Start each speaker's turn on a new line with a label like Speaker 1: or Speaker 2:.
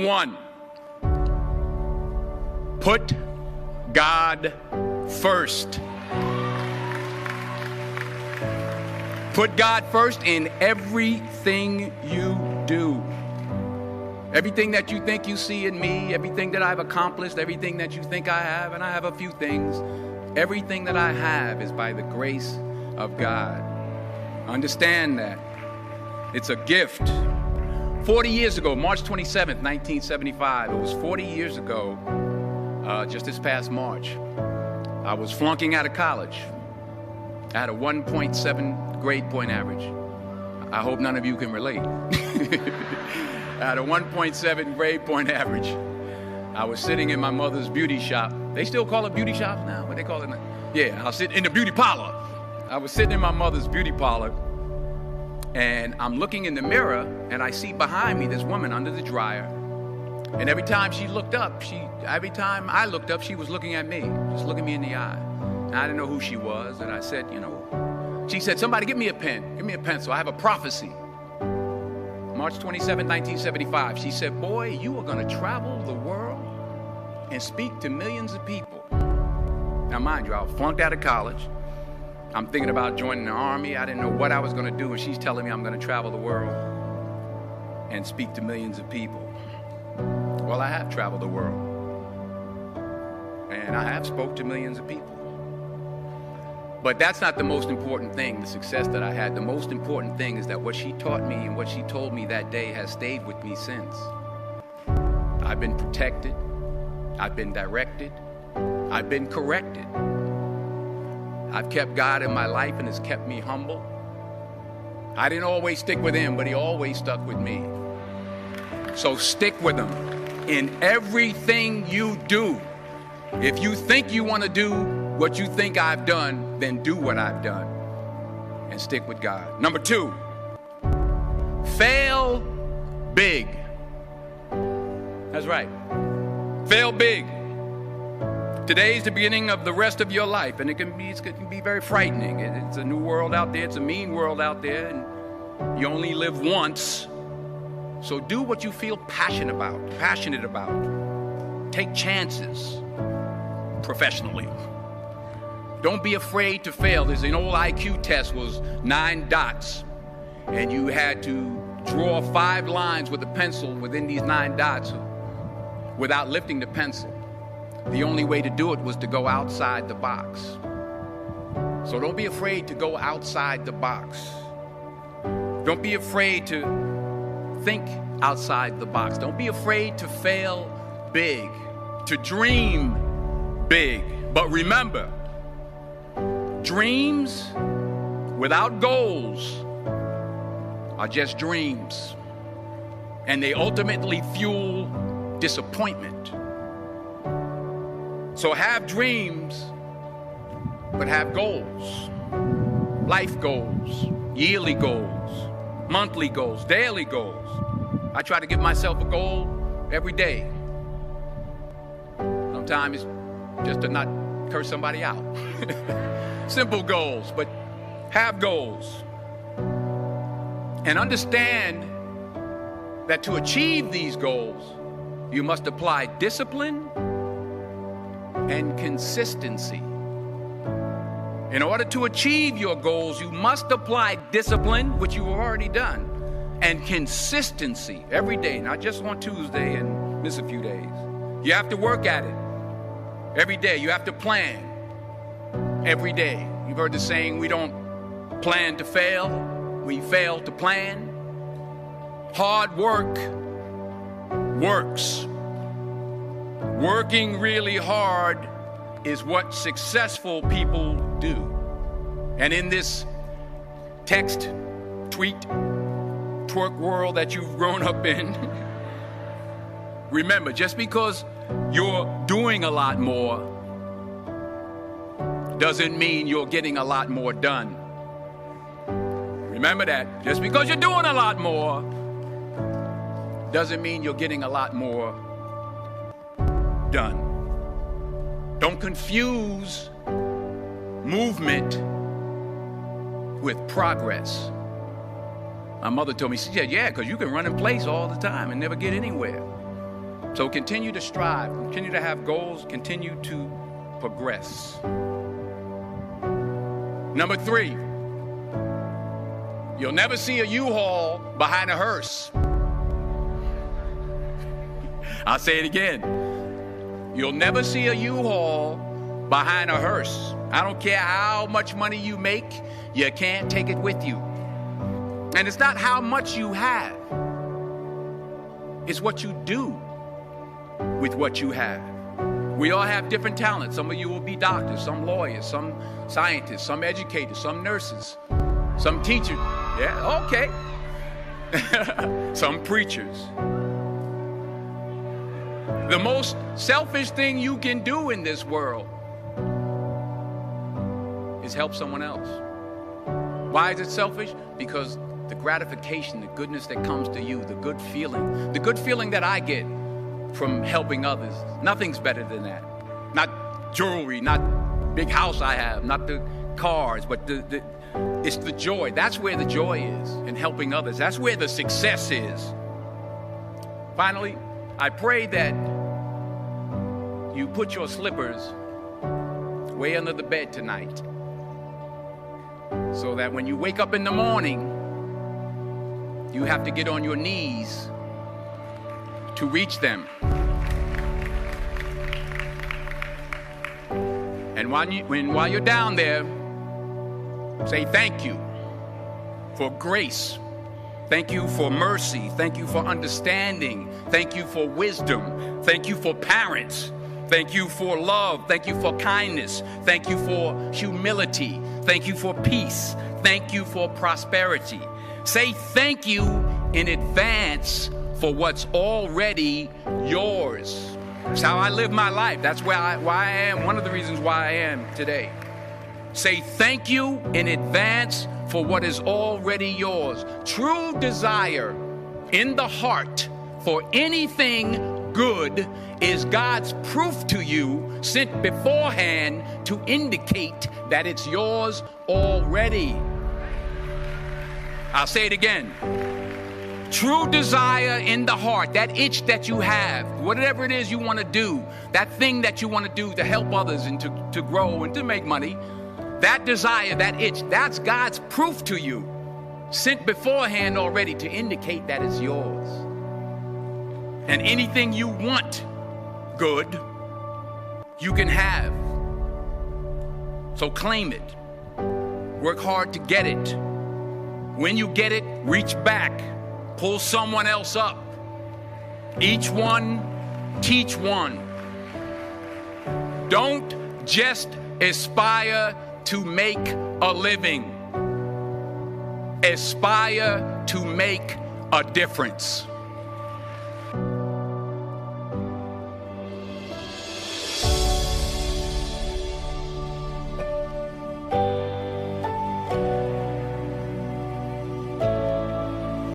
Speaker 1: 1, put God first. Put God first in everything you do. Everything that you think you see in me, everything that I've accomplished, everything that you think I have, and I have a few things, everything that I have is by the grace of God. Understand that. It's a gift. 40 years ago, March 27th, 1975, it was 40 years ago, just this past March, I was flunking out of college. I had a 1.7 grade point average. I hope none of you can relate. I had a 1.7 grade point average. I was sitting in my mother's beauty shop. They still call it beauty shops now? What they call it now? Yeah, I was sitting in the beauty parlor. I was sitting in my mother's beauty parlor, and I'm looking in the mirror, and I see behind me this woman under the dryer. And every time she looked up, every time I looked up, she was looking at me, just looking me in the eye. And I didn't know who she was, and I said, she said, somebody give me a pen, give me a pencil, I have a prophecy. March 27, 1975, she said, boy, you are going to travel the world and speak to millions of people. Now, mind you, I was flunked out of college. I'm thinking about joining the army. I didn't know what I was going to do, and she's telling me I'm going to travel the world and speak to millions of people. Well, I have traveled the world, and I have spoke to millions of people. But that's not the most important thing, the success that I had. The most important thing is that what she taught me and what she told me that day has stayed with me since. I've been protected. I've been directed. I've been corrected. I've kept God in my life, and it's kept me humble. I didn't always stick with him, but he always stuck with me. So stick with him in everything you do. If you think you want to do what you think I've done, then do what I've done and stick with God. Number 2, fail big. That's right. Fail big. Today's the beginning of the rest of your life, and it can be very frightening. It's a new world out there. It's a mean world out there, and you only live once. So do what you feel passionate about. Take chances professionally. Don't be afraid to fail. There's an old IQ test, was 9 dots, and you had to draw 5 lines with a pencil within these 9 dots without lifting the pencil. The only way to do it was to go outside the box. So don't be afraid to go outside the box. Don't be afraid to think outside the box. Don't be afraid to fail big, to dream big. But remember, dreams without goals are just dreams, and they ultimately fuel disappointment. So have dreams, but have goals. Life goals, yearly goals, monthly goals, daily goals. I try to give myself a goal every day. Sometimes it's just to not curse somebody out. Simple goals, but have goals. And understand that to achieve these goals, you must apply discipline and consistency. In order to achieve your goals, you must apply discipline, which you have already done, and consistency every day, not just on Tuesday and miss a few days. You have to work at it every day. You have to plan every day. You've heard the saying, we don't plan to fail, we fail to plan. Hard work works. Working really hard is what successful people do. And in this text, tweet, twerk world that you've grown up in, remember, just because you're doing a lot more doesn't mean you're getting a lot more done. Remember that. Just because you're doing a lot more doesn't mean you're getting a lot more done. Don't confuse movement with progress. My mother told me, she said, yeah, because you can run in place all the time and never get anywhere. So continue to strive, continue to have goals, continue to progress. Number 3, you'll never see a U-Haul behind a hearse. I'll say it again. You'll never see a U-Haul behind a hearse. I don't care how much money you make, you can't take it with you. And it's not how much you have. It's what you do with what you have. We all have different talents. Some of you will be doctors, some lawyers, some scientists, some educators, some nurses, some teachers. Yeah, okay. Some preachers. The most selfish thing you can do in this world is help someone else. Why is it selfish? Because the gratification, the goodness that comes to you, the good feeling that I get from helping others, nothing's better than that. Not jewelry, not big house I have, not the cars, but it's the joy. That's where the joy is, in helping others. That's where the success is. Finally, I pray that you put your slippers way under the bed tonight, so that when you wake up in the morning, you have to get on your knees to reach them. And while you're down there, say thank you for grace. Thank you for mercy. Thank you for understanding. Thank you for wisdom. Thank you for parents. Thank you for love. Thank you for kindness. Thank you for humility. Thank you for peace. Thank you for prosperity. Say thank you in advance for what's already yours. That's how I live my life. That's why I am. One of the reasons why I am today. Say thank you in advance for what is already yours. True desire in the heart for anything good is God's proof to you, sent beforehand to indicate that it's yours already. I'll say it again. True desire in the heart, that itch that you have, whatever it is you want to do, that thing that you want to do to help others and to grow and to make money, that desire, that itch, that's God's proof to you, sent beforehand already to indicate that it's yours. And anything you want good, you can have. So claim it. Work hard to get it. When you get it, reach back. Pull someone else up. Each one, teach one. Don't just aspire to make a living. Aspire to make a difference.